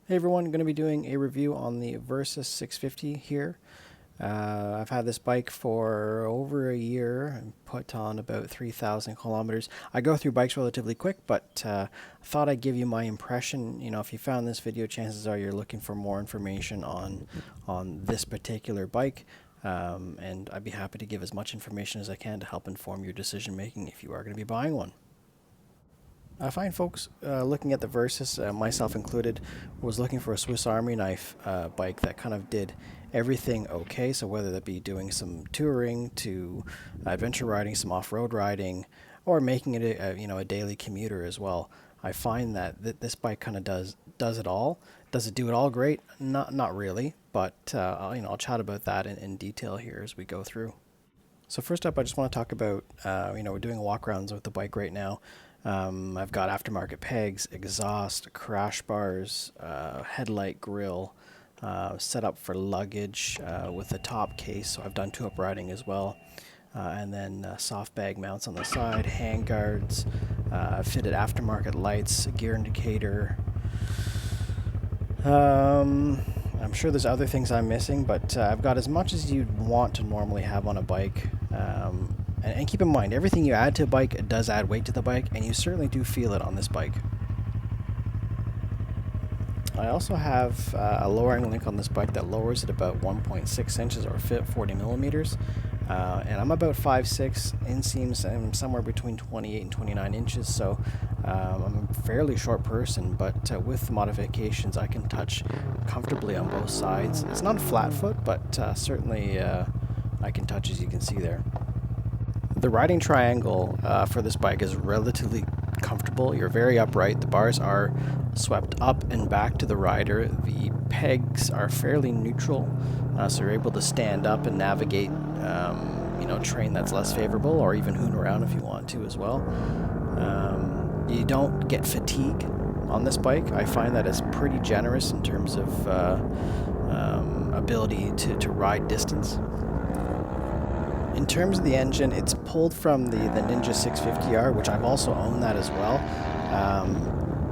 Hey everyone, going to be doing a review on the Versys 650 here. I've had this bike for over a year and put on about 3,000 kilometers. I go through bikes relatively quick, but I thought I'd give you my impression. You know, if you found this video, chances are you're looking for more information on this particular bike. And I'd be happy to give as much information as I can to help inform your decision making if you are going to be buying one. I find folks looking at the Versys, myself included, was looking for a Swiss Army knife bike that kind of did everything okay. So whether that be doing some touring to adventure riding, some off-road riding, or making it a daily commuter as well. I find that this bike kind of does it all. Does it do it all great? Not really, but I'll chat about that in detail here as we go through. So first up, I just want to talk about, we're doing walk rounds with the bike right now. I've got aftermarket pegs, exhaust, crash bars, headlight grill, set up for luggage with a top case. So I've done two-up riding as well. And then soft bag mounts on the side, hand guards, fitted aftermarket lights, a gear indicator. I'm sure there's other things I'm missing, but I've got as much as you'd want to normally have on a bike. And keep in mind, everything you add to a bike does add weight to the bike, and you certainly do feel it on this bike. I also have a lowering link on this bike that lowers it about 1.6 inches or 40 millimeters. And I'm about 5'6", inseams I'm somewhere between 28 and 29 inches, so I'm a fairly short person, but with modifications I can touch comfortably on both sides. It's not a flat foot, but certainly I can touch, as you can see there. The riding triangle for this bike is relatively comfortable. You're very upright. The bars are swept up and back to the rider. The pegs are fairly neutral, so you're able to stand up and navigate terrain that's less favorable, or even hoon around if you want to as well. You don't get fatigue on this bike. I find that it's pretty generous in terms of ability to ride distance. In terms of the engine, it's pulled from the Ninja 650R, which I've also owned that as well.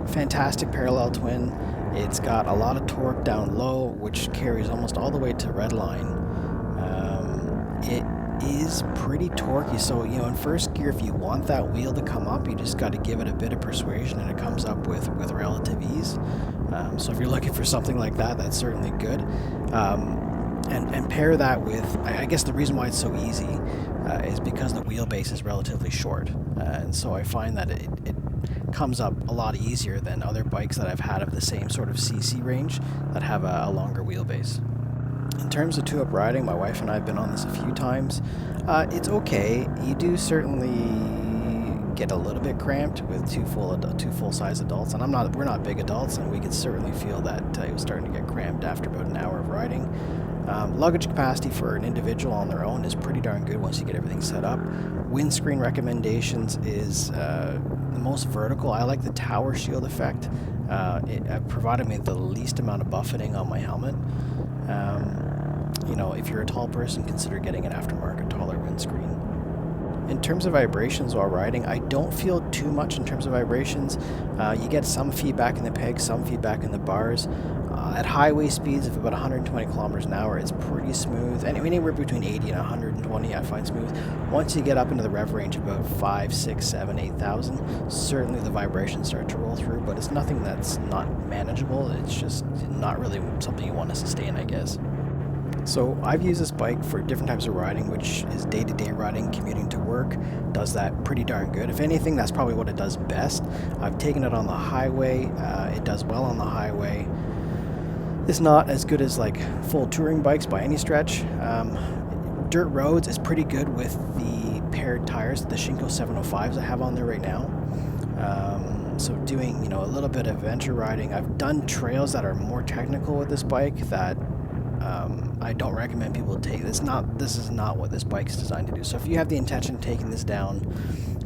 Fantastic parallel twin. It's got a lot of torque down low, which carries almost all the way to redline. It is pretty torquey, so in first gear, if you want that wheel to come up, you just got to give it a bit of persuasion and it comes up with relative ease. So if you're looking for something like that, that's certainly good. And pair that with, I guess the reason why it's so easy is because the wheelbase is relatively short. And so I find that it comes up a lot easier than other bikes that I've had of the same sort of CC range that have a longer wheelbase. In terms of two-up riding, my wife and I have been on this a few times. It's okay. You do certainly get a little bit cramped with two full-size adults, and we're not big adults, and we could certainly feel that it was starting to get cramped after about an hour of riding. Luggage capacity for an individual on their own is pretty darn good once you get everything set up. Windscreen recommendations is the most vertical. I like the tower shield effect. It provided me the least amount of buffeting on my helmet. If you're a tall person, consider getting an aftermarket taller windscreen. In terms of vibrations while riding, I don't feel too much in terms of vibrations. You get some feedback in the pegs, some feedback in the bars. At highway speeds of about 120 kilometers an hour, it's pretty smooth. Anywhere between 80 and 120 I find smooth. Once you get up into the rev range of about 5, 6, 7, 8,000, certainly the vibrations start to roll through, but it's nothing that's not manageable. It's just not really something you want to sustain, I guess. So I've used this bike for different types of riding, which is day-to-day riding, commuting to work. Does that pretty darn good. If anything, that's probably what it does best. I've taken it on the highway. It does well on the highway. It's not as good as like full touring bikes by any stretch. Dirt roads is pretty good with the paired tires, the Shinko 705s I have on there right now. So doing a little bit of adventure riding. I've done trails that are more technical with this bike that I don't recommend people take. This is not what this bike is designed to do. So if you have the intention of taking this down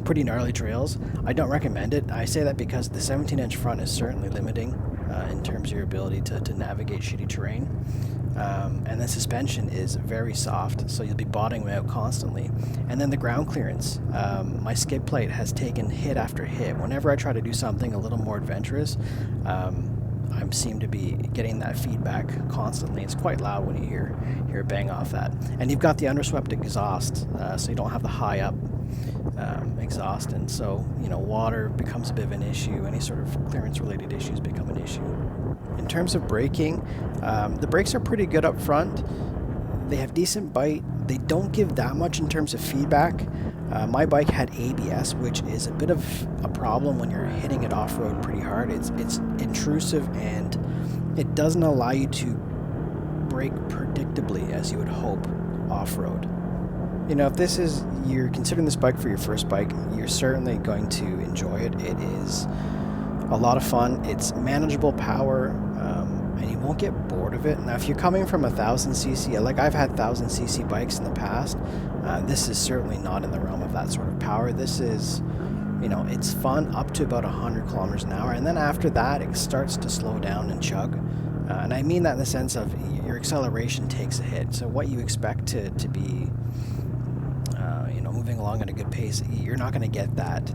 pretty gnarly trails, I don't recommend it. I say that because the 17-inch front is certainly limiting in terms of your ability to navigate shitty terrain. And the suspension is very soft, so you'll be bottoming out constantly. And then the ground clearance. My skid plate has taken hit after hit. Whenever I try to do something a little more adventurous, I seem to be getting that feedback constantly. It's quite loud when you hear it bang off that. And you've got the underswept exhaust, so you don't have the high up exhaust, and so water becomes a bit of an issue. Any sort of clearance related issues become an issue. In terms of braking, the brakes are pretty good up front. They have decent bite. They don't give that much in terms of feedback. My bike had ABS, which is a bit of a problem when you're hitting it off-road pretty hard. It's intrusive, and it doesn't allow you to brake predictably as you would hope off-road. If you're considering this bike for your first bike, you're certainly going to enjoy it. It is a lot of fun. It's manageable power, and you won't get bored of it. Now, if you're coming from 1000cc, like I've had 1000cc bikes in the past, this is certainly not in the realm of that sort of power. This is, it's fun up to about 100 kilometers an hour, and then after that, it starts to slow down and chug. And I mean that in the sense of your acceleration takes a hit. So what you expect to be moving along at a good pace, you're not going to get that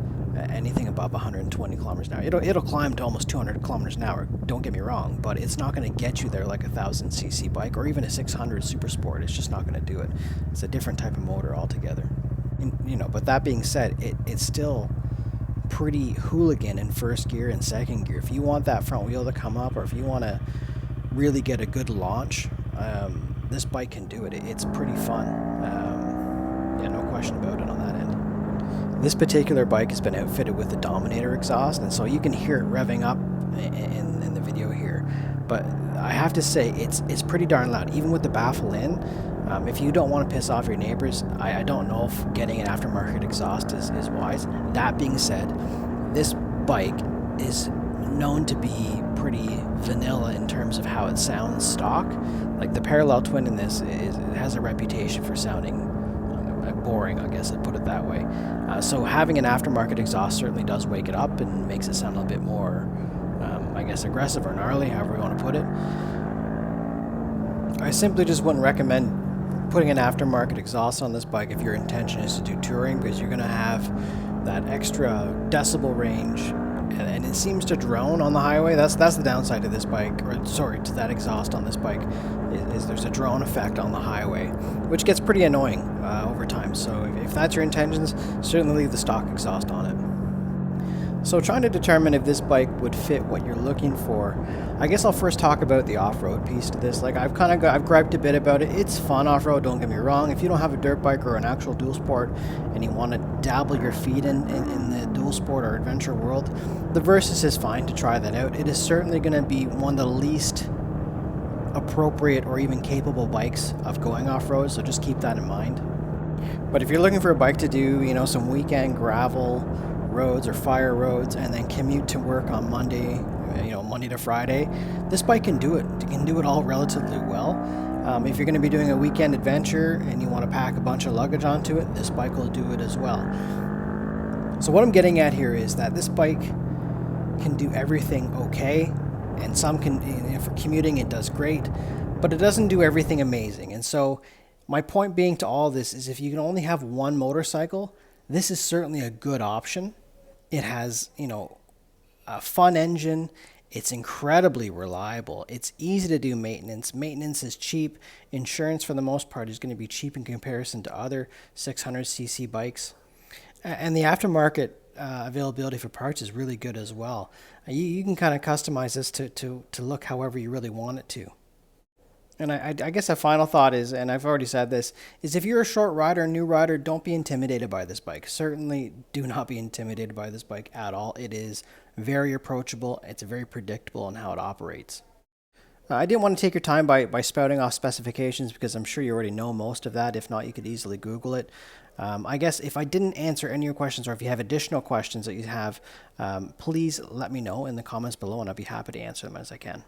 anything above 120 kilometers an hour. It'll climb to almost 200 kilometers an hour, don't get me wrong, but it's not going to get you there like a 1000cc bike or even a 600 Super Sport. It's just not going to do it. It's a different type of motor altogether. But that being said, it's still pretty hooligan in first gear and second gear. If you want that front wheel to come up, or if you want to really get a good launch, this bike can do it. It's pretty fun. No question about it on that end. This particular bike has been outfitted with the Dominator exhaust, and so you can hear it revving up in the video here. But I have to say, it's pretty darn loud, even with the baffle in. If you don't want to piss off your neighbors, I don't know if getting an aftermarket exhaust is wise. That being said, this bike is known to be pretty vanilla in terms of how it sounds stock. Like the parallel twin in this it has a reputation for sounding boring, I guess I'd put it that way. So having an aftermarket exhaust certainly does wake it up and makes it sound a bit more, I guess, aggressive or gnarly, however you want to put it. I simply just wouldn't recommend putting an aftermarket exhaust on this bike if your intention is to do touring, because you're going to have that extra decibel range, and it seems to drone on the highway. That's the downside to this bike, or sorry, to that exhaust on this bike, is there's a drone effect on the highway, which gets pretty annoying over time. So if that's your intentions, certainly leave the stock exhaust on it. So trying to determine if this bike would fit what you're looking for, I guess I'll first talk about the off-road piece to this. Like I've griped a bit about it. It's fun off-road, don't get me wrong. If you don't have a dirt bike or an actual dual sport and you want to dabble your feet in the dual sport or adventure world, the Versys is fine to try that out. It is certainly going to be one of the least appropriate or even capable bikes of going off-road, so just keep that in mind. But if you're looking for a bike to do, some weekend gravel roads or fire roads and then commute to work on Monday, Monday to Friday, this bike can do it. It can do it all relatively well. If you're going to be doing a weekend adventure and you want to pack a bunch of luggage onto it, this bike will do it as well. So what I'm getting at here is that this bike can do everything okay, and some can, for commuting it does great, but it doesn't do everything amazing. And so my point being to all this is, if you can only have one motorcycle, this is certainly a good option. It has, a fun engine. It's incredibly reliable. It's easy to do maintenance. Maintenance is cheap. Insurance, for the most part, is going to be cheap in comparison to other 600cc bikes. And the aftermarket availability for parts is really good as well. You can kind of customize this to look however you really want it to. And I guess a final thought is, and I've already said this, is if you're a short rider, a new rider, don't be intimidated by this bike. Certainly do not be intimidated by this bike at all. It is very approachable. It's very predictable in how it operates. I didn't want to take your time by spouting off specifications, because I'm sure you already know most of that. If not, you could easily Google it. I guess if I didn't answer any of your questions, or if you have additional questions that you have, please let me know in the comments below, and I'll be happy to answer them as I can.